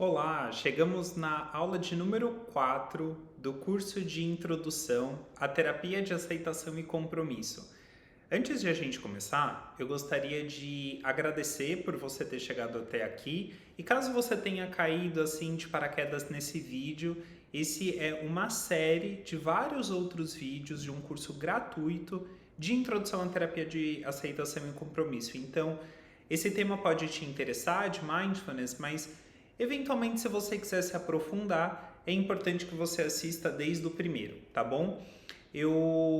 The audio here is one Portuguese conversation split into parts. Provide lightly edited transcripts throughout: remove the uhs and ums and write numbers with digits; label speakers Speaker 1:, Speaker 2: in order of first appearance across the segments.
Speaker 1: Olá, chegamos na aula de número 4 do curso de Introdução à Terapia de Aceitação e Compromisso. Antes de a gente começar, eu gostaria de agradecer por você ter chegado até aqui e caso você tenha caído assim de paraquedas nesse vídeo, esse é uma série de vários outros vídeos de um curso gratuito de Introdução à Terapia de Aceitação e Compromisso. Então, esse tema pode te interessar de mindfulness, mas eventualmente, se você quiser se aprofundar, é importante que você assista desde o primeiro, tá bom?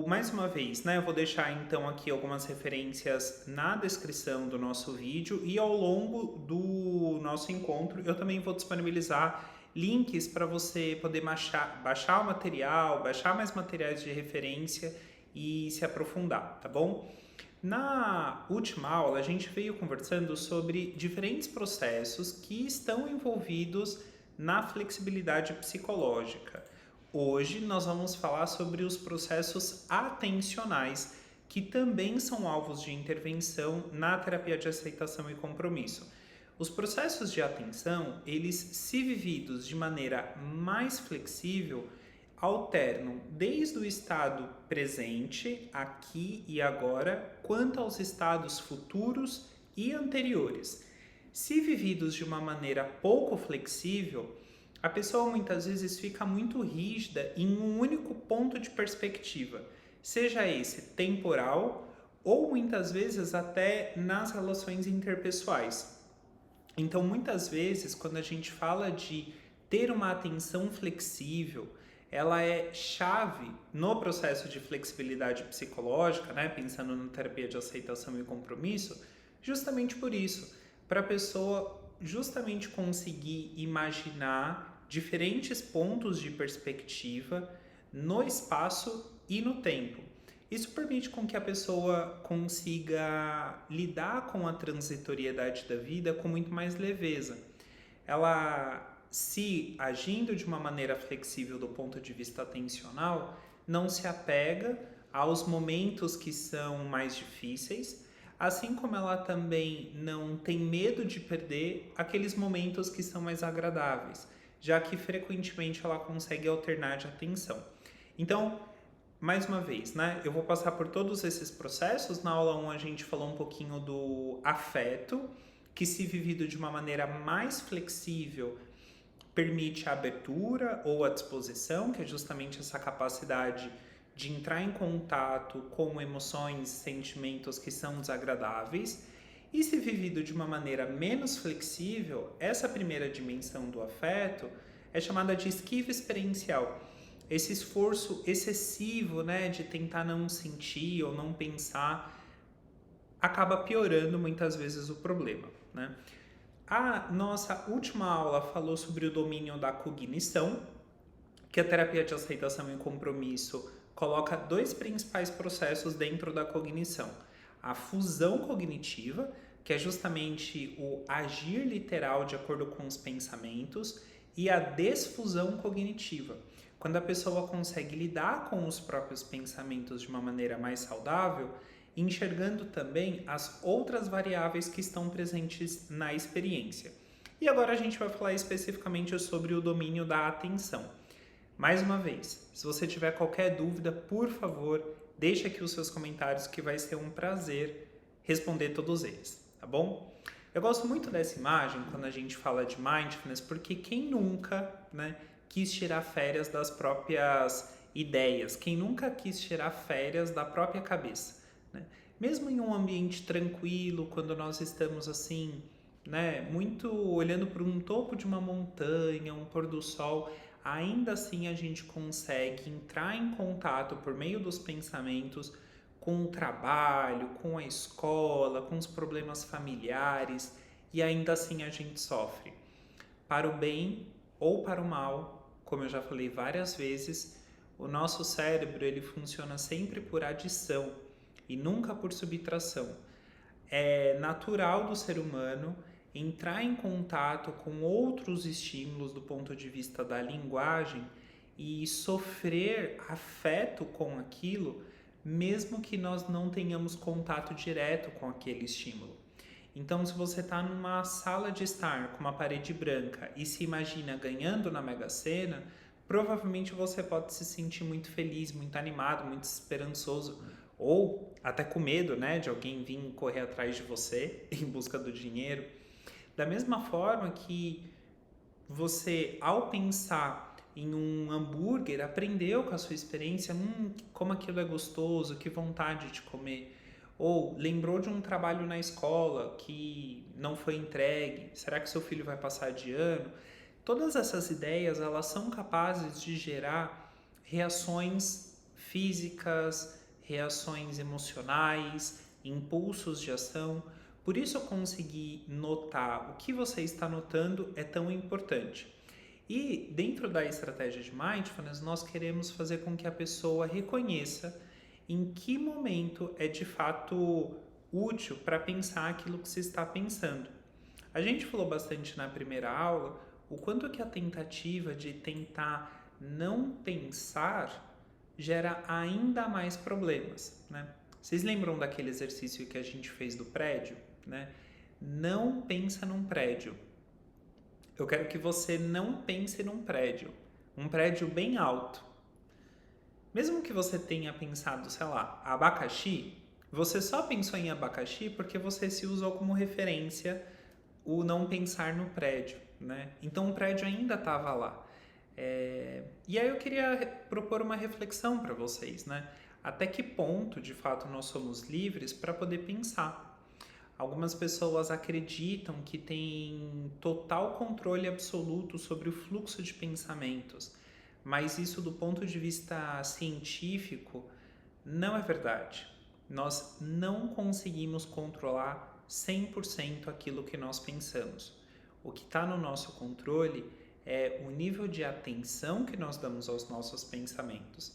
Speaker 1: Mais uma vez, eu vou deixar então aqui algumas referências na descrição do nosso vídeo e ao longo do nosso encontro eu também vou disponibilizar links para você poder baixar o material, baixar mais materiais de referência e se aprofundar, tá bom? Na última aula, a gente veio conversando sobre diferentes processos que estão envolvidos na flexibilidade psicológica. Hoje, nós vamos falar sobre os processos atencionais, que também são alvos de intervenção na terapia de aceitação e compromisso. Os processos de atenção, eles, se vividos de maneira mais flexível, alternam desde o estado presente, aqui e agora, quanto aos estados futuros e anteriores. Se vividos de uma maneira pouco flexível, a pessoa muitas vezes fica muito rígida em um único ponto de perspectiva, seja esse temporal ou muitas vezes até nas relações interpessoais. Então, muitas vezes, quando a gente fala de ter uma atenção flexível, ela é chave no processo de flexibilidade psicológica, pensando na terapia de aceitação e compromisso, justamente por isso, para a pessoa justamente conseguir imaginar diferentes pontos de perspectiva no espaço e no tempo. Isso permite com que a pessoa consiga lidar com a transitoriedade da vida com muito mais leveza. Ela, se agindo de uma maneira flexível do ponto de vista atencional, não se apega aos momentos que são mais difíceis, assim como ela também não tem medo de perder aqueles momentos que são mais agradáveis, já que frequentemente ela consegue alternar de atenção. Então, mais uma vez, eu vou passar por todos esses processos. Na aula 1 a gente falou um pouquinho do afeto, que se vivido de uma maneira mais flexível, permite a abertura ou a disposição, que é justamente essa capacidade de entrar em contato com emoções, sentimentos que são desagradáveis. E se vivido de uma maneira menos flexível, essa primeira dimensão do afeto é chamada de esquiva experiencial. Esse esforço excessivo, de tentar não sentir ou não pensar, acaba piorando muitas vezes o problema, A nossa última aula falou sobre o domínio da cognição, que a terapia de aceitação e compromisso coloca dois principais processos dentro da cognição. A fusão cognitiva, que é justamente o agir literal de acordo com os pensamentos, e a desfusão cognitiva, quando a pessoa consegue lidar com os próprios pensamentos de uma maneira mais saudável, enxergando também as outras variáveis que estão presentes na experiência. E agora a gente vai falar especificamente sobre o domínio da atenção. Mais uma vez, se você tiver qualquer dúvida, por favor, deixe aqui os seus comentários que vai ser um prazer responder todos eles, tá bom? Eu gosto muito dessa imagem quando a gente fala de mindfulness, porque quem nunca, quis tirar férias das próprias ideias? Quem nunca quis tirar férias da própria cabeça? Mesmo em um ambiente tranquilo, quando nós estamos assim, muito olhando para um topo de uma montanha, um pôr do sol, ainda assim a gente consegue entrar em contato por meio dos pensamentos com o trabalho, com a escola, com os problemas familiares e ainda assim a gente sofre. Para o bem ou para o mal, como eu já falei várias vezes, o nosso cérebro ele funciona sempre por adição e nunca por subtração. É natural do ser humano entrar em contato com outros estímulos do ponto de vista da linguagem e sofrer afeto com aquilo, mesmo que nós não tenhamos contato direto com aquele estímulo. Então, se você está numa sala de estar com uma parede branca e se imagina ganhando na Mega Sena, provavelmente você pode se sentir muito feliz, muito animado, muito esperançoso, ou até com medo, né, de alguém vir correr atrás de você em busca do dinheiro. Da mesma forma que você, ao pensar em um hambúrguer, aprendeu com a sua experiência, como aquilo é gostoso, que vontade de comer. Ou lembrou de um trabalho na escola que não foi entregue, será que seu filho vai passar de ano? Todas essas ideias, elas são capazes de gerar reações físicas, reações emocionais, impulsos de ação. Por isso, conseguir notar o que você está notando é tão importante. E dentro da estratégia de Mindfulness, nós queremos fazer com que a pessoa reconheça em que momento é de fato útil para pensar aquilo que se está pensando. A gente falou bastante na primeira aula o quanto que a tentativa de tentar não pensar gera ainda mais problemas, né? Vocês lembram daquele exercício que a gente fez do prédio, né? Não pensa num prédio. Eu quero que você não pense num prédio bem alto. Mesmo que você tenha pensado, sei lá, abacaxi, você só pensou em abacaxi porque você se usou como referência o não pensar no prédio, né? Então o prédio ainda estava lá. E aí eu queria propor uma reflexão para vocês, né? Até que ponto, de fato, nós somos livres para poder pensar? Algumas pessoas acreditam que têm total controle absoluto sobre o fluxo de pensamentos, mas isso, do ponto de vista científico, não é verdade. Nós não conseguimos controlar 100% aquilo que nós pensamos. O que está no nosso controle é o nível de atenção que nós damos aos nossos pensamentos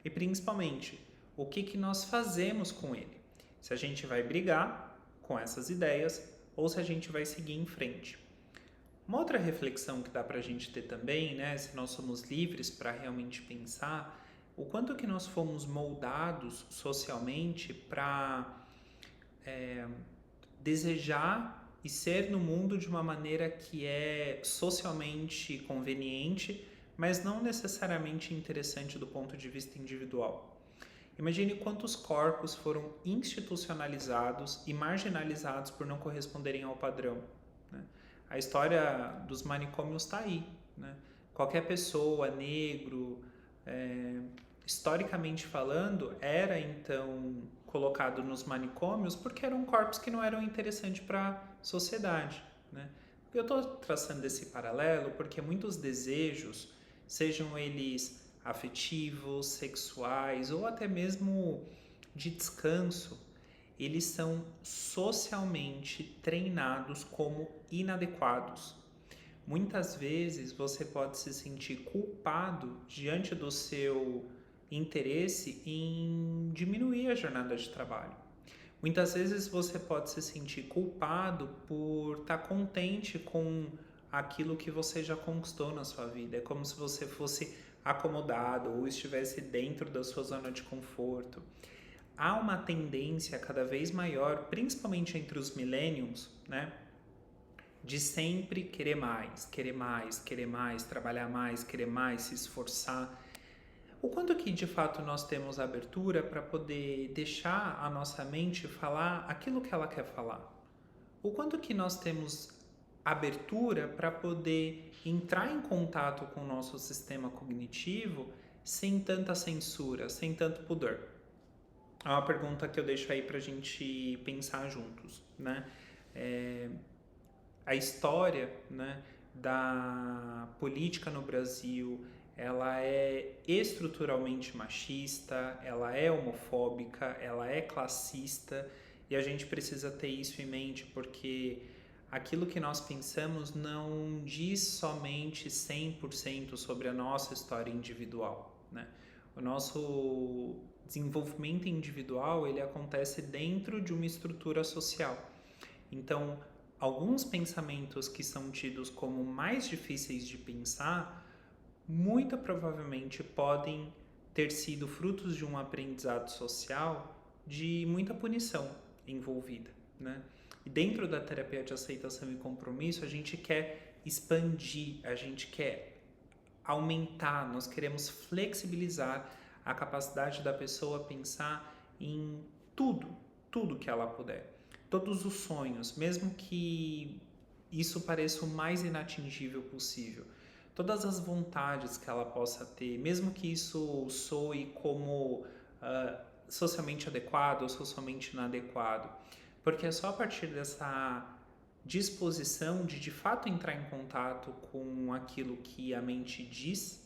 Speaker 1: e, principalmente, o que nós fazemos com ele. Se a gente vai brigar com essas ideias ou se a gente vai seguir em frente. Uma outra reflexão que dá para a gente ter também, né, se nós somos livres para realmente pensar, o quanto que nós fomos moldados socialmente para desejar e ser no mundo de uma maneira que é socialmente conveniente, mas não necessariamente interessante do ponto de vista individual. Imagine quantos corpos foram institucionalizados e marginalizados por não corresponderem ao padrão, né? A história dos manicômios está aí, né? Qualquer pessoa, negro, historicamente falando, era então colocado nos manicômios porque eram corpos que não eram interessantes para a sociedade, né? Eu estou traçando esse paralelo porque muitos desejos, sejam eles afetivos, sexuais ou até mesmo de descanso, eles são socialmente treinados como inadequados. Muitas vezes você pode se sentir culpado diante do seu interesse em diminuir a jornada de trabalho. Muitas vezes você pode se sentir culpado por estar contente com aquilo que você já conquistou na sua vida. É como se você fosse acomodado ou estivesse dentro da sua zona de conforto. Há uma tendência cada vez maior, principalmente entre os millennials, né, de sempre querer mais, querer mais, querer mais, trabalhar mais, querer mais, se esforçar. O quanto que de fato nós temos abertura para poder deixar a nossa mente falar aquilo que ela quer falar? O quanto que nós temos abertura para poder entrar em contato com o nosso sistema cognitivo sem tanta censura, sem tanto pudor? É uma pergunta que eu deixo aí para a gente pensar juntos, né? A história, né, da política no Brasil, ela é estruturalmente machista, ela é homofóbica, ela é classista, e a gente precisa ter isso em mente porque aquilo que nós pensamos não diz somente 100% sobre a nossa história individual, né? O nosso desenvolvimento individual, ele acontece dentro de uma estrutura social. Então, alguns pensamentos que são tidos como mais difíceis de pensar, muito provavelmente podem ter sido frutos de um aprendizado social de muita punição envolvida, né? E dentro da terapia de aceitação e compromisso, a gente quer expandir, a gente quer aumentar, nós queremos flexibilizar a capacidade da pessoa pensar em tudo que ela puder. Todos os sonhos, mesmo que isso pareça o mais inatingível possível. Todas as vontades que ela possa ter, mesmo que isso soe como socialmente adequado ou socialmente inadequado. Porque é só a partir dessa disposição de fato entrar em contato com aquilo que a mente diz,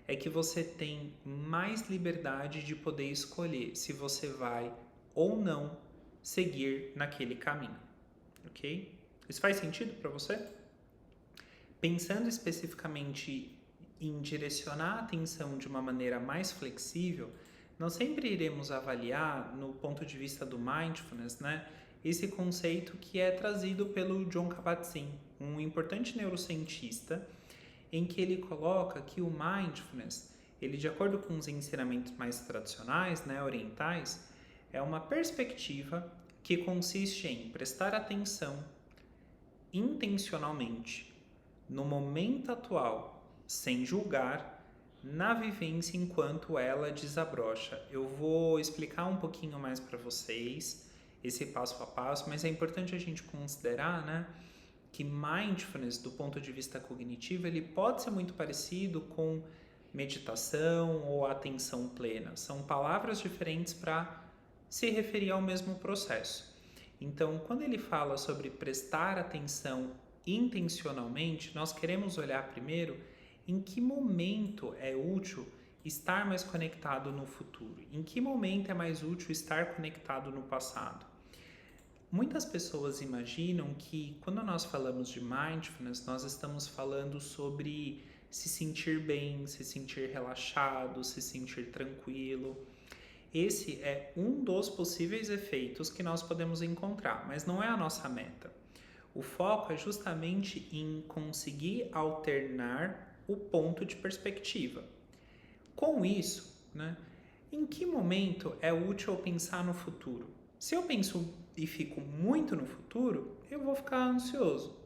Speaker 1: é que você tem mais liberdade de poder escolher se você vai ou não seguir naquele caminho, ok? Isso faz sentido para você? Pensando especificamente em direcionar a atenção de uma maneira mais flexível, nós sempre iremos avaliar, no ponto de vista do mindfulness, né, esse conceito que é trazido pelo Jon Kabat-Zinn, um importante neurocientista, em que ele coloca que o mindfulness, ele, de acordo com os ensinamentos mais tradicionais, né, orientais, é uma perspectiva que consiste em prestar atenção intencionalmente no momento atual, sem julgar, na vivência enquanto ela desabrocha. Eu vou explicar um pouquinho mais para vocês esse passo a passo, mas é importante a gente considerar, né, que mindfulness, do ponto de vista cognitivo, ele pode ser muito parecido com meditação ou atenção plena. São palavras diferentes para se referir ao mesmo processo. Então, quando ele fala sobre prestar atenção intencionalmente, nós queremos olhar primeiro em que momento é útil estar mais conectado no futuro, em que momento é mais útil estar conectado no passado. Muitas pessoas imaginam que quando nós falamos de mindfulness, nós estamos falando sobre se sentir bem, se sentir relaxado, se sentir tranquilo. Esse é um dos possíveis efeitos que nós podemos encontrar, mas não é a nossa meta. O foco é justamente em conseguir alternar o ponto de perspectiva. Com isso, né, em que momento é útil eu pensar no futuro? Se eu penso e fico muito no futuro, eu vou ficar ansioso.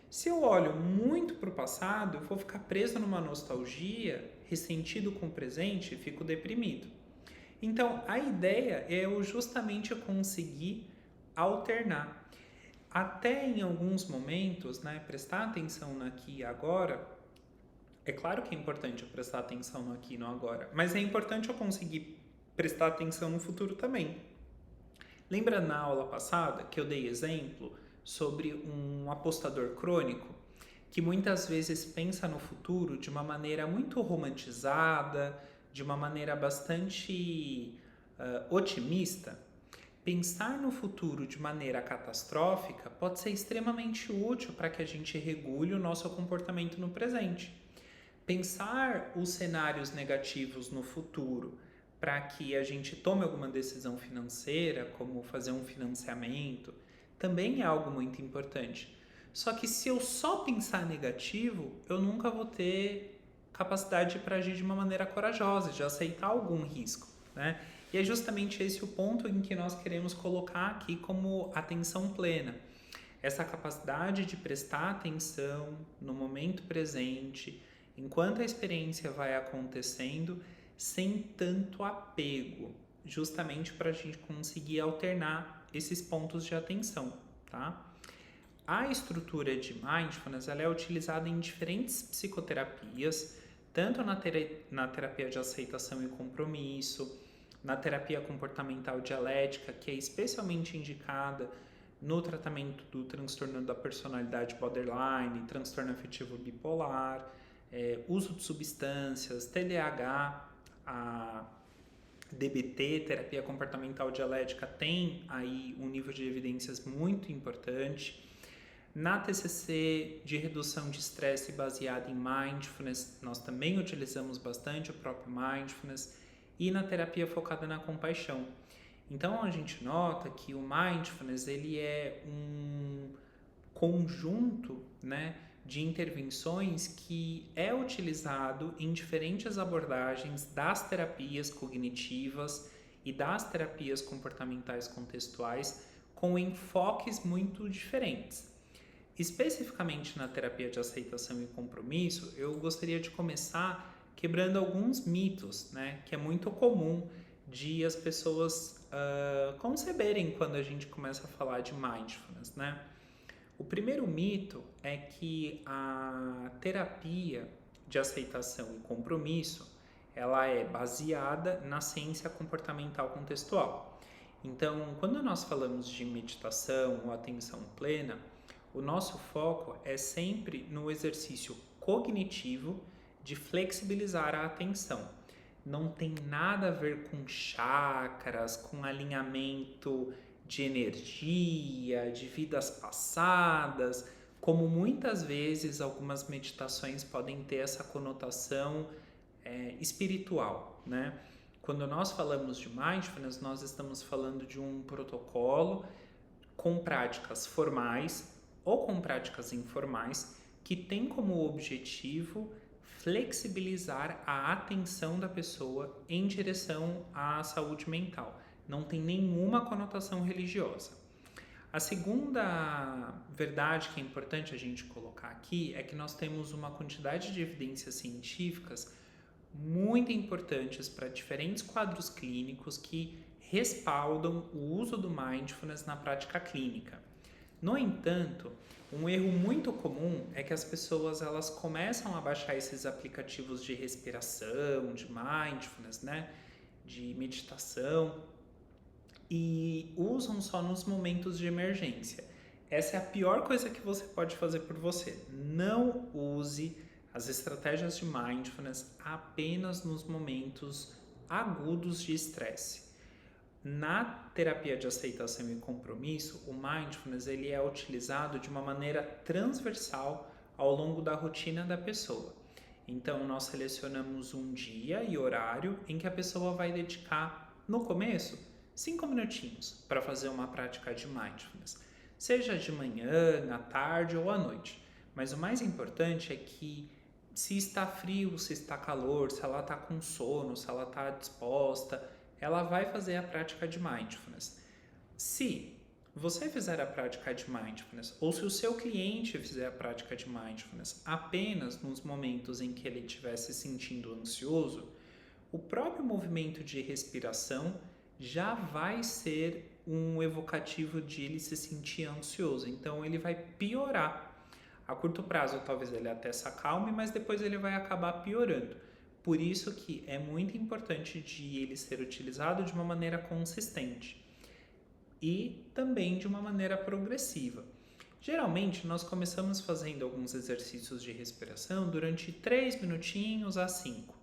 Speaker 1: Se eu olho muito para o passado, eu vou ficar preso numa nostalgia, ressentido com o presente e fico deprimido. Então, a ideia é eu justamente conseguir alternar. Até em alguns momentos, né, prestar atenção no aqui e agora. É claro que é importante eu prestar atenção no aqui e no agora, mas é importante eu conseguir prestar atenção no futuro também. Lembra na aula passada que eu dei exemplo sobre um apostador crônico que muitas vezes pensa no futuro de uma maneira muito romantizada, de uma maneira bastante otimista? Pensar no futuro de maneira catastrófica pode ser extremamente útil para que a gente regule o nosso comportamento no presente. Pensar os cenários negativos no futuro para que a gente tome alguma decisão financeira, como fazer um financiamento, também é algo muito importante. Só que se eu só pensar negativo, eu nunca vou ter capacidade para agir de uma maneira corajosa, de aceitar algum risco, né? E é justamente esse o ponto em que nós queremos colocar aqui como atenção plena. Essa capacidade de prestar atenção no momento presente, enquanto a experiência vai acontecendo, sem tanto apego, justamente para a gente conseguir alternar esses pontos de atenção, tá? A estrutura de mindfulness ela é utilizada em diferentes psicoterapias, tanto na terapia de aceitação e compromisso, na terapia comportamental dialética, que é especialmente indicada no tratamento do transtorno da personalidade borderline, transtorno afetivo bipolar, uso de substâncias, TDAH, a DBT, terapia comportamental dialética, tem aí um nível de evidências muito importante. Na TCC de redução de estresse baseada em mindfulness, nós também utilizamos bastante o próprio mindfulness, e na terapia focada na compaixão. Então a gente nota que o mindfulness ele é um conjunto, né, de intervenções que é utilizado em diferentes abordagens das terapias cognitivas e das terapias comportamentais contextuais com enfoques muito diferentes. Especificamente na terapia de aceitação e compromisso, eu gostaria de começar quebrando alguns mitos, né, que é muito comum de as pessoas conceberem quando a gente começa a falar de mindfulness, né? O primeiro mito é que a terapia de aceitação e compromisso, ela é baseada na ciência comportamental contextual. Então, quando nós falamos de meditação ou atenção plena, o nosso foco é sempre no exercício cognitivo de flexibilizar a atenção. Não tem nada a ver com chakras, com alinhamento de energia, de vidas passadas, como muitas vezes algumas meditações podem ter essa conotação espiritual, né? Quando nós falamos de mindfulness, nós estamos falando de um protocolo com práticas formais ou com práticas informais que tem como objetivo flexibilizar a atenção da pessoa em direção à saúde mental. Não tem nenhuma conotação religiosa. A segunda verdade que é importante a gente colocar aqui é que nós temos uma quantidade de evidências científicas muito importantes para diferentes quadros clínicos que respaldam o uso do mindfulness na prática clínica. No entanto, um erro muito comum é que as pessoas elas começam a baixar esses aplicativos de respiração, de mindfulness, né, de meditação e usam só nos momentos de emergência. Essa é a pior coisa que você pode fazer por você. Não use as estratégias de mindfulness apenas nos momentos agudos de estresse. Na terapia de aceitação e compromisso, o mindfulness ele é utilizado de uma maneira transversal ao longo da rotina da pessoa. Então, nós selecionamos um dia e horário em que a pessoa vai dedicar, no começo, 5 minutinhos para fazer uma prática de mindfulness. Seja de manhã, à tarde ou à noite. Mas o mais importante é que se está frio, se está calor, se ela está com sono, se ela está disposta, ela vai fazer a prática de mindfulness. Se você fizer a prática de mindfulness ou se o seu cliente fizer a prática de mindfulness apenas nos momentos em que ele estiver se sentindo ansioso, o próprio movimento de respiração já vai ser um evocativo de ele se sentir ansioso. Então, ele vai piorar. A curto prazo, talvez ele até se acalme, mas depois ele vai acabar piorando. Por isso que é muito importante de ele ser utilizado de uma maneira consistente e também de uma maneira progressiva. Geralmente, nós começamos fazendo alguns exercícios de respiração durante 3 minutinhos a 5.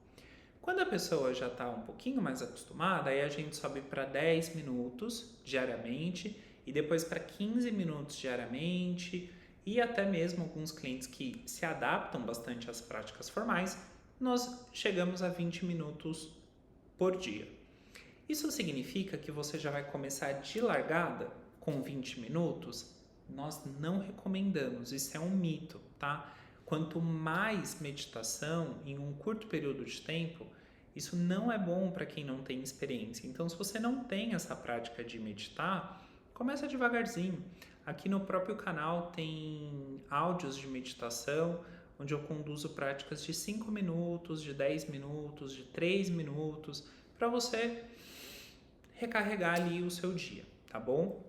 Speaker 1: Quando a pessoa já está um pouquinho mais acostumada, aí a gente sobe para 10 minutos diariamente e depois para 15 minutos diariamente e até mesmo alguns clientes que se adaptam bastante às práticas formais, nós chegamos a 20 minutos por dia. Isso significa que você já vai começar de largada com 20 minutos? Nós não recomendamos, isso é um mito, tá? Quanto mais meditação em um curto período de tempo, isso não é bom para quem não tem experiência. Então, se você não tem essa prática de meditar, começa devagarzinho. Aqui no próprio canal tem áudios de meditação, onde eu conduzo práticas de 5 minutos, de 10 minutos, de 3 minutos, para você recarregar ali o seu dia, tá bom?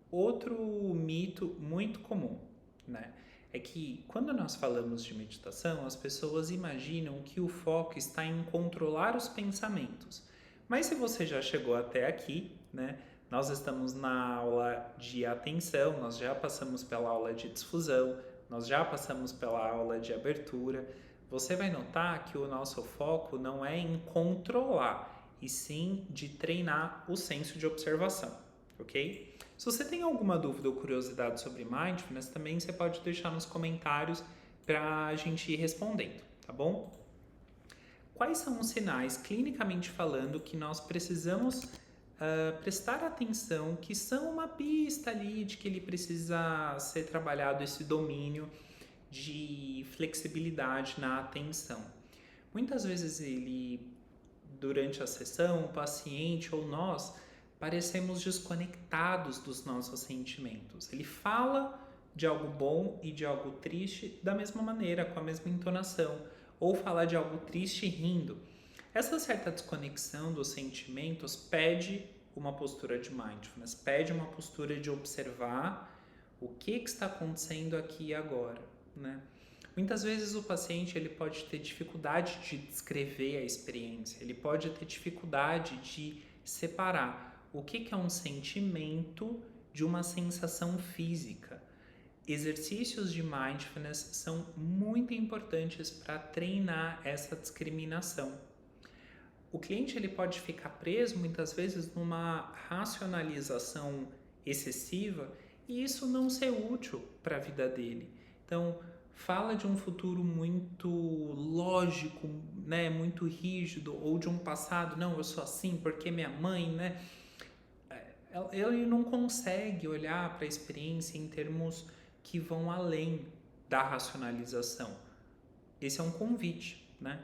Speaker 1: Outro mito muito comum, né? É que quando nós falamos de meditação, as pessoas imaginam que o foco está em controlar os pensamentos. Mas se você já chegou até aqui, né? Nós estamos na aula de atenção, nós já passamos pela aula de difusão, nós já passamos pela aula de abertura. Você vai notar que o nosso foco não é em controlar, e sim de treinar o senso de observação, ok? Se você tem alguma dúvida ou curiosidade sobre mindfulness, também você pode deixar nos comentários para a gente ir respondendo, tá bom? Quais são os sinais, clinicamente falando, que nós precisamos prestar atenção, que são uma pista ali de que ele precisa ser trabalhado esse domínio de flexibilidade na atenção? Muitas vezes durante a sessão, o paciente ou nós parecemos desconectados dos nossos sentimentos. Ele fala de algo bom e de algo triste da mesma maneira, com a mesma entonação, ou falar de algo triste rindo. Essa certa desconexão dos sentimentos pede uma postura de mindfulness, pede uma postura de observar o que está acontecendo aqui e agora, né? Muitas vezes o paciente ele pode ter dificuldade de descrever a experiência, ele pode ter dificuldade de separar o que é um sentimento de uma sensação física. Exercícios de mindfulness são muito importantes para treinar essa discriminação. O cliente ele pode ficar preso muitas vezes numa racionalização excessiva e isso não ser útil para a vida dele. Então, fala de um futuro muito lógico, né, muito rígido, ou de um passado, não, eu sou assim porque minha mãe, né? Ele não consegue olhar para a experiência em termos que vão além da racionalização. Esse é um convite, né,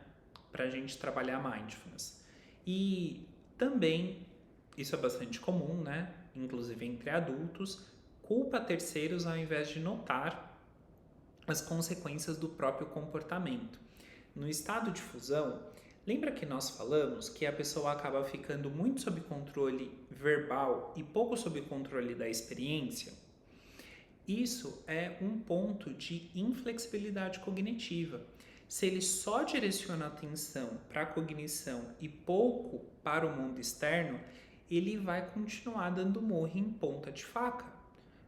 Speaker 1: para a gente trabalhar mindfulness. E também, isso é bastante comum, né, inclusive entre adultos, culpa terceiros ao invés de notar as consequências do próprio comportamento. No estado de fusão, lembra que nós falamos que a pessoa acaba ficando muito sob controle verbal e pouco sob controle da experiência? Isso é um ponto de inflexibilidade cognitiva. Se ele só direciona a atenção para a cognição e pouco para o mundo externo, ele vai continuar dando murro em ponta de faca.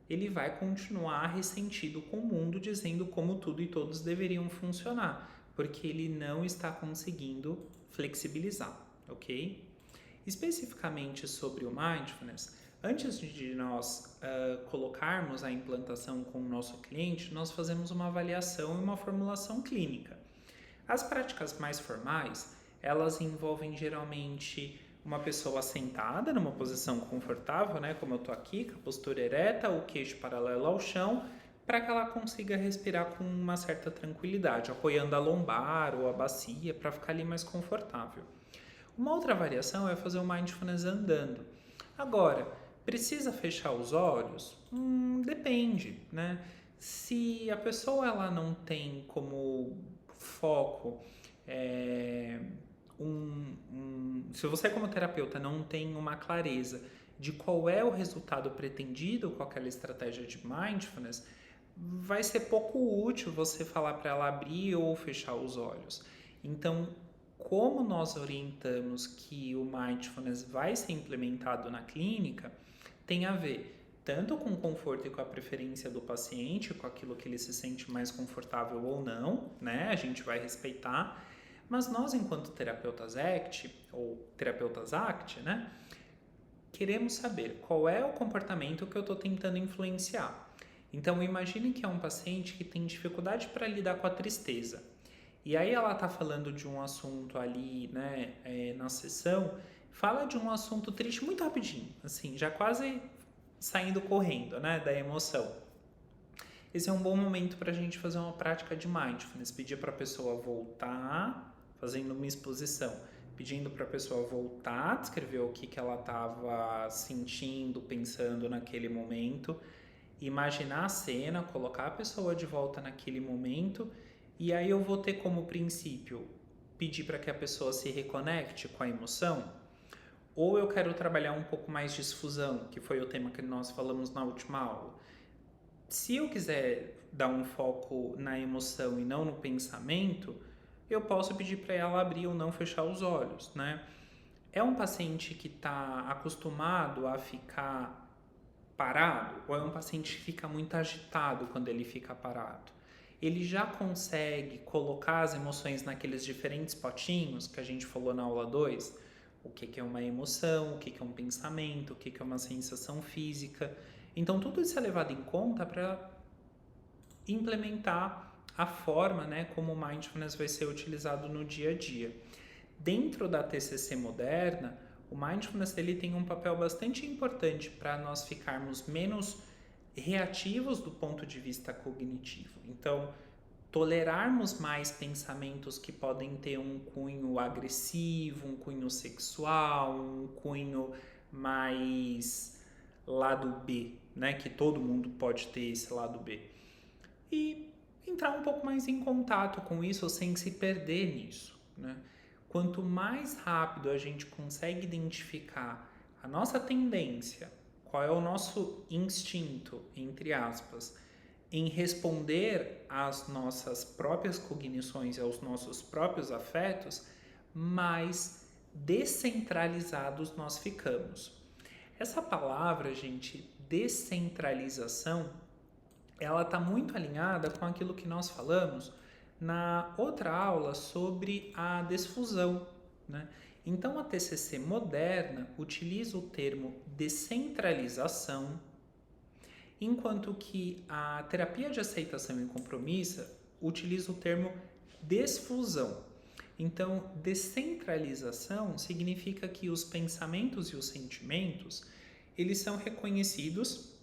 Speaker 1: Ele vai continuar ressentido com o mundo, dizendo como tudo e todos deveriam funcionar, porque ele não está conseguindo flexibilizar, ok? Especificamente sobre o mindfulness, antes de nós colocarmos a implantação com o nosso cliente, nós fazemos uma avaliação e uma formulação clínica. As práticas mais formais, elas envolvem geralmente uma pessoa sentada numa posição confortável, né, como eu estou aqui, com a postura ereta, o queixo paralelo ao chão, para que ela consiga respirar com uma certa tranquilidade, apoiando a lombar ou a bacia para ficar ali mais confortável. Uma outra variação é fazer o mindfulness andando. Agora, precisa fechar os olhos? Depende, né? Se a pessoa ela não tem como foco, se você como terapeuta não tem uma clareza de qual é o resultado pretendido com aquela estratégia de mindfulness, vai ser pouco útil você falar para ela abrir ou fechar os olhos. Então, como nós orientamos que o mindfulness vai ser implementado na clínica, tem a ver tanto com o conforto e com a preferência do paciente, com aquilo que ele se sente mais confortável ou não, né? A gente vai respeitar, mas nós, enquanto terapeutas ACT, ou terapeutas ACT, né? Queremos saber qual é o comportamento que eu estou tentando influenciar. Então, imagine que é um paciente que tem dificuldade para lidar com a tristeza. E aí ela está falando de um assunto ali, né, na sessão, fala de um assunto triste muito rapidinho, assim, já quase saindo correndo, né, da emoção. Esse é um bom momento para a gente fazer uma prática de mindfulness, pedir para a pessoa voltar, fazendo uma exposição, pedindo para a pessoa voltar, descrever o que ela estava sentindo, pensando naquele momento, imaginar a cena, colocar a pessoa de volta naquele momento, e aí eu vou ter como princípio pedir para que a pessoa se reconecte com a emoção, ou eu quero trabalhar um pouco mais de difusão, que foi o tema que nós falamos na última aula. Se eu quiser dar um foco na emoção e não no pensamento, eu posso pedir para ela abrir ou não fechar os olhos, né? É um paciente que está acostumado a ficar parado, ou é um paciente que fica muito agitado quando ele fica parado? Ele já consegue colocar as emoções naqueles diferentes potinhos que a gente falou na aula 2? O que é uma emoção, o que é um pensamento, o que é uma sensação física. Então, tudo isso é levado em conta para implementar a forma, né, como o mindfulness vai ser utilizado no dia a dia. Dentro da TCC moderna, o mindfulness ele tem um papel bastante importante para nós ficarmos menos reativos do ponto de vista cognitivo. Então, tolerarmos mais pensamentos que podem ter um cunho agressivo, um cunho sexual, um cunho mais lado B, né? Que todo mundo pode ter esse lado B. E entrar um pouco mais em contato com isso sem se perder nisso, né? Quanto mais rápido a gente consegue identificar a nossa tendência, qual é o nosso instinto, entre aspas, em responder às nossas próprias cognições e aos nossos próprios afetos, mais descentralizados nós ficamos. Essa palavra, gente, descentralização, ela está muito alinhada com aquilo que nós falamos na outra aula sobre a desfusão, né? Então, a TCC moderna utiliza o termo descentralização, enquanto que a terapia de aceitação e compromisso utiliza o termo desfusão. Então, descentralização significa que os pensamentos e os sentimentos, eles são reconhecidos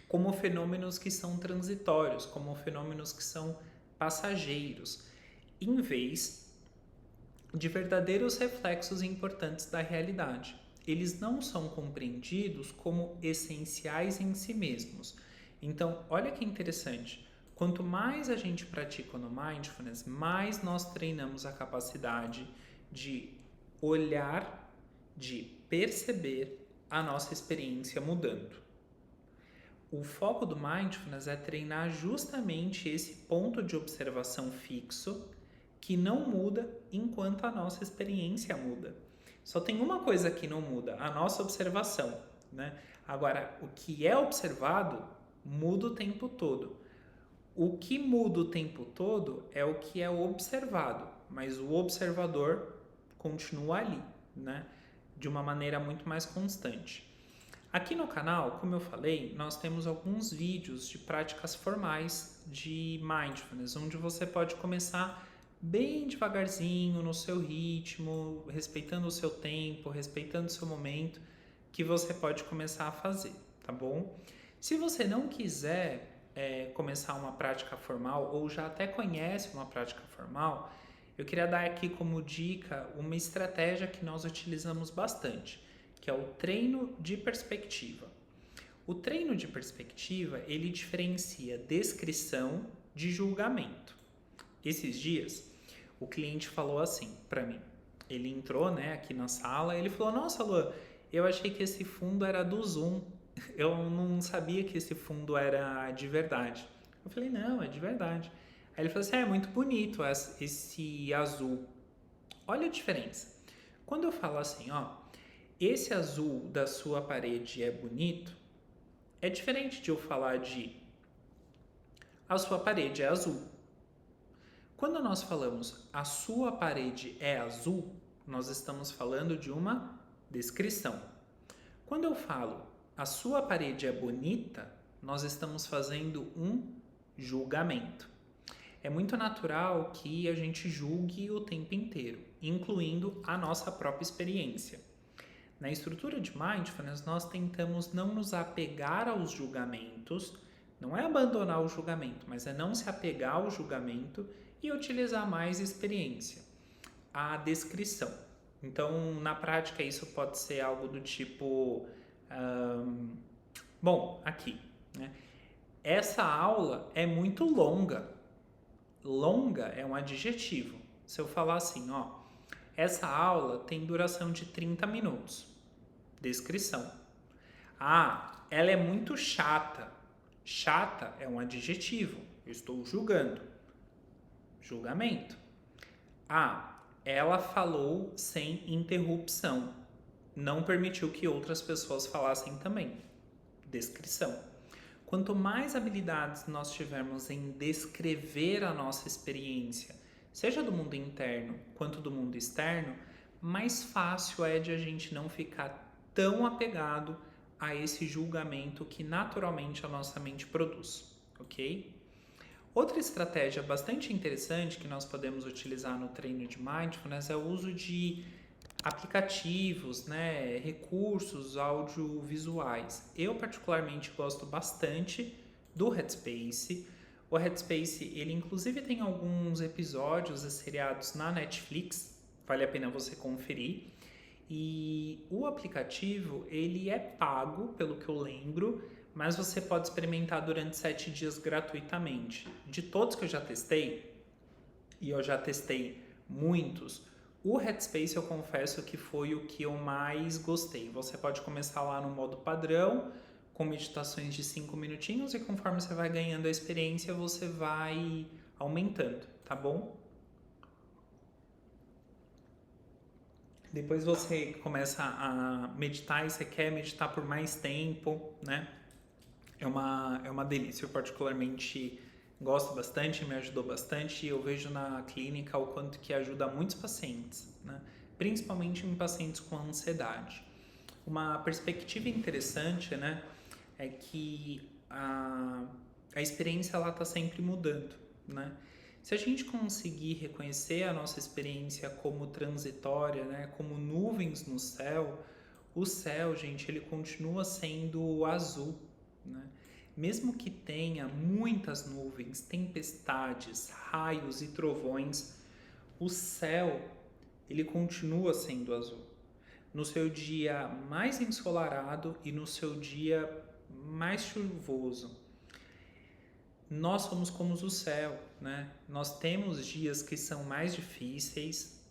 Speaker 1: como fenômenos que são transitórios, como fenômenos que são passageiros, em vez de verdadeiros reflexos importantes da realidade. Eles não são compreendidos como essenciais em si mesmos. Então, olha que interessante. Quanto mais a gente pratica no Mindfulness, mais nós treinamos a capacidade de olhar, de perceber a nossa experiência mudando. O foco do Mindfulness é treinar justamente esse ponto de observação fixo que não muda enquanto a nossa experiência muda. Só tem uma coisa que não muda, a nossa observação, né? Agora, o que é observado muda o tempo todo. O que muda o tempo todo é o que é observado, mas o observador continua ali, né? De uma maneira muito mais constante. Aqui no canal, como eu falei, nós temos alguns vídeos de práticas formais de Mindfulness, onde você pode começar bem devagarzinho, no seu ritmo, respeitando o seu tempo, respeitando o seu momento, que você pode começar a fazer, tá bom? Se você não quiser começar uma prática formal ou já até conhece uma prática formal, eu queria dar aqui como dica uma estratégia que nós utilizamos bastante, que é o treino de perspectiva. O treino de perspectiva, ele diferencia descrição de julgamento. Esses dias, o cliente falou assim para mim. Ele entrou, né, aqui na sala, ele falou: "Nossa, Luan, eu achei que esse fundo era do Zoom. Eu não sabia que esse fundo era de verdade." Eu falei: "Não, é de verdade." Aí ele falou assim: "É muito bonito esse azul." Olha a diferença. Quando eu falo assim, ó, esse azul da sua parede é bonito, é diferente de eu falar de a sua parede é azul. Quando nós falamos a sua parede é azul, nós estamos falando de uma descrição. Quando eu falo a sua parede é bonita, nós estamos fazendo um julgamento. É muito natural que a gente julgue o tempo inteiro, incluindo a nossa própria experiência. Na estrutura de Mindfulness, nós tentamos não nos apegar aos julgamentos, não é abandonar o julgamento, mas é não se apegar ao julgamento e utilizar mais experiência, a descrição. Então, na prática, isso pode ser algo do tipo... bom, aqui, né? Essa aula é muito longa. Longa é um adjetivo. Se eu falar assim, ó, essa aula tem duração de 30 minutos. Descrição. Ah, ela é muito chata. Chata é um adjetivo. Eu estou julgando. Julgamento. Ah, ela falou sem interrupção. Não permitiu que outras pessoas falassem também. Descrição. Quanto mais habilidades nós tivermos em descrever a nossa experiência, seja do mundo interno quanto do mundo externo, mais fácil é de a gente não ficar tão apegado a esse julgamento que naturalmente a nossa mente produz, ok? Outra estratégia bastante interessante que nós podemos utilizar no treino de Mindfulness é o uso de aplicativos, né, recursos audiovisuais. Eu particularmente gosto bastante do Headspace. O Headspace, ele inclusive tem alguns episódios e seriados na Netflix, vale a pena você conferir. E o aplicativo, ele é pago, pelo que eu lembro, mas você pode experimentar durante 7 dias gratuitamente. De todos que eu já testei, e eu já testei muitos, o Headspace eu confesso que foi o que eu mais gostei. Você pode começar lá no modo padrão, com meditações de 5 minutinhos, e conforme você vai ganhando a experiência, você vai aumentando, tá bom? Depois você começa a meditar e você quer meditar por mais tempo, né? É uma delícia. Eu particularmente gosto bastante, me ajudou bastante. Eu vejo na clínica o quanto que ajuda muitos pacientes, né? Principalmente em pacientes com ansiedade. Uma perspectiva interessante, né, é que a experiência ela está sempre mudando, né? Se a gente conseguir reconhecer a nossa experiência como transitória, né, como nuvens no céu, o céu, gente, ele continua sendo azul, né? Mesmo que tenha muitas nuvens, tempestades, raios e trovões, o céu, ele continua sendo azul. No seu dia mais ensolarado e no seu dia mais chuvoso. Nós somos como o céu, né? Nós temos dias que são mais difíceis,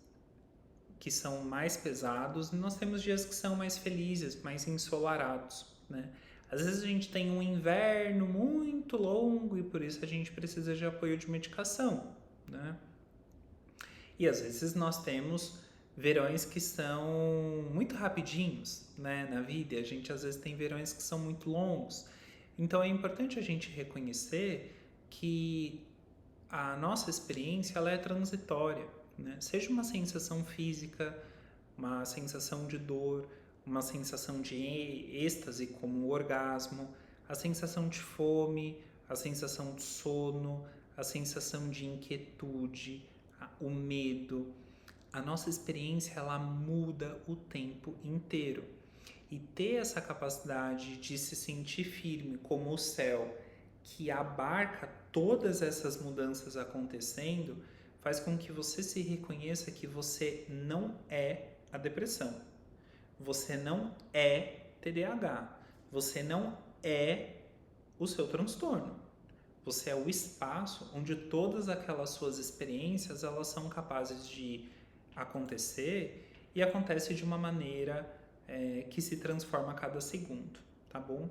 Speaker 1: que são mais pesados, e nós temos dias que são mais felizes, mais ensolarados, né? Às vezes a gente tem um inverno muito longo e por isso a gente precisa de apoio de medicação, né? E às vezes nós temos verões que são muito rapidinhos, né, na vida, e a gente às vezes tem verões que são muito longos. Então é importante a gente reconhecer que a nossa experiência ela é transitória, né? Seja uma sensação física, uma sensação de dor, uma sensação de êxtase como o orgasmo, a sensação de fome, a sensação de sono, a sensação de inquietude, o medo. A nossa experiência ela muda o tempo inteiro. E ter essa capacidade de se sentir firme como o céu, que abarca todas essas mudanças acontecendo, faz com que você se reconheça que você não é a depressão. Você não é TDAH. Você não é o seu transtorno. Você é o espaço onde todas aquelas suas experiências elas são capazes de acontecer e acontece de uma maneira que se transforma a cada segundo, tá bom?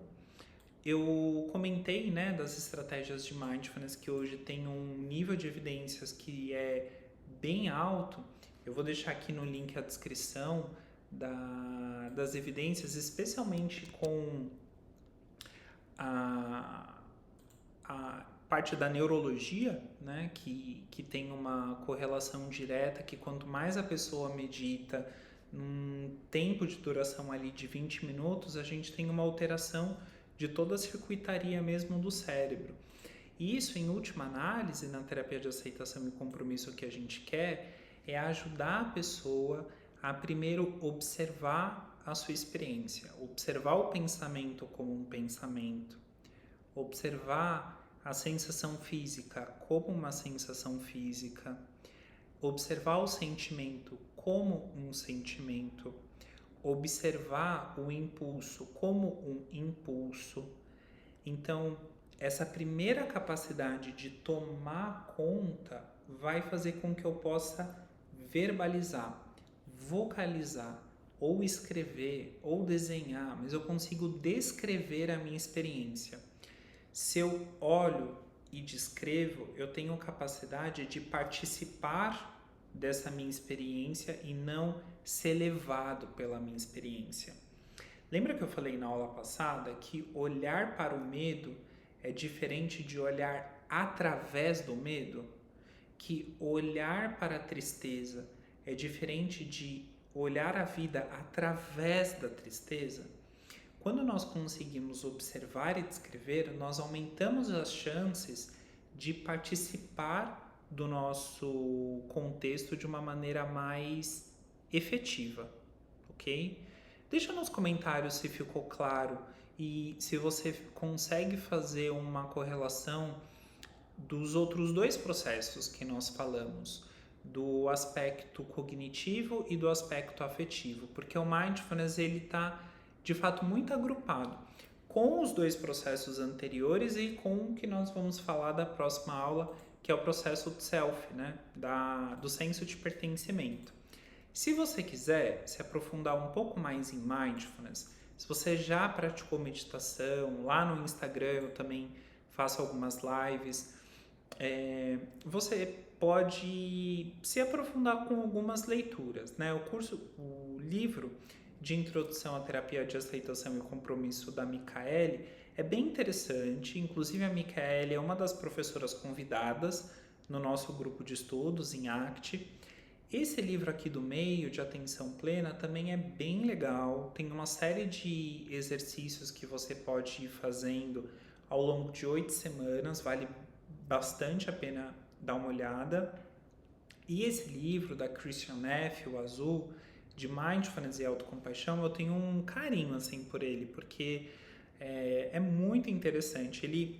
Speaker 1: Eu comentei, né, das estratégias de mindfulness que hoje tem um nível de evidências que é bem alto. Eu vou deixar aqui no link a descrição das evidências, especialmente com a parte da neurologia, né, que tem uma correlação direta, que quanto mais a pessoa medita, num tempo de duração ali de 20 minutos, a gente tem uma alteração de toda a circuitaria mesmo do cérebro. E isso, em última análise, na terapia de aceitação e compromisso, que a gente quer é ajudar a pessoa a primeiro observar a sua experiência, observar o pensamento como um pensamento, observar a sensação física como uma sensação física, observar o sentimento como um sentimento, observar o impulso como um impulso. Então, essa primeira capacidade de tomar conta vai fazer com que eu possa verbalizar, vocalizar, ou escrever, ou desenhar, mas eu consigo descrever a minha experiência. Se eu olho e descrevo, eu tenho capacidade de participar dessa minha experiência e não ser levado pela minha experiência. Lembra que eu falei na aula passada que olhar para o medo é diferente de olhar através do medo? Que olhar para a tristeza é diferente de olhar a vida através da tristeza? Quando nós conseguimos observar e descrever, nós aumentamos as chances de participar do nosso contexto de uma maneira mais efetiva, ok? Deixa nos comentários se ficou claro e se você consegue fazer uma correlação dos outros dois processos que nós falamos, do aspecto cognitivo e do aspecto afetivo, porque o mindfulness ele está de fato muito agrupado com os dois processos anteriores e com o que nós vamos falar da próxima aula, que é o processo do self, né? Do senso de pertencimento. Se você quiser se aprofundar um pouco mais em mindfulness, se você já praticou meditação, lá no Instagram eu também faço algumas lives, você pode se aprofundar com algumas leituras, né? O livro de Introdução à Terapia de Aceitação e Compromisso da Michaele é bem interessante, inclusive a Michaele é uma das professoras convidadas no nosso grupo de estudos em ACT. Esse livro aqui do meio, de Atenção Plena, também é bem legal, tem uma série de exercícios que você pode ir fazendo ao longo de 8 semanas, vale bastante a pena dar uma olhada. E esse livro da Christian Neff, o azul, de Mindfulness e Autocompaixão, eu tenho um carinho assim por ele, porque é muito interessante. Ele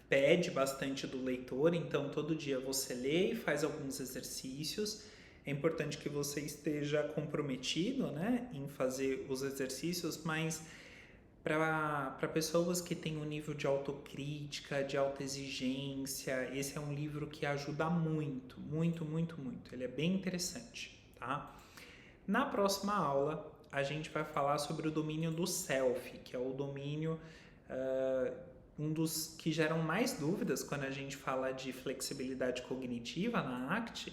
Speaker 1: pede bastante do leitor, então todo dia você lê e faz alguns exercícios. É importante que você esteja comprometido, né, em fazer os exercícios, mas para pessoas que têm um nível de autocrítica, de autoexigência, esse é um livro que ajuda muito, muito, muito, muito. Ele é bem interessante, tá? Na próxima aula, a gente vai falar sobre o domínio do self, que é o domínio, um dos que geram mais dúvidas quando a gente fala de flexibilidade cognitiva na ACT,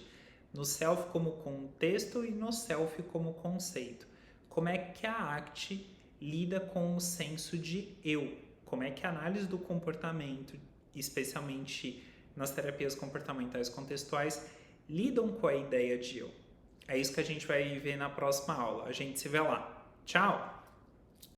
Speaker 1: no self como contexto e no self como conceito. Como é que a ACT lida com o senso de eu? Como é que a análise do comportamento, especialmente nas terapias comportamentais contextuais, lidam com a ideia de eu? É isso que a gente vai ver na próxima aula. A gente se vê lá. Tchau!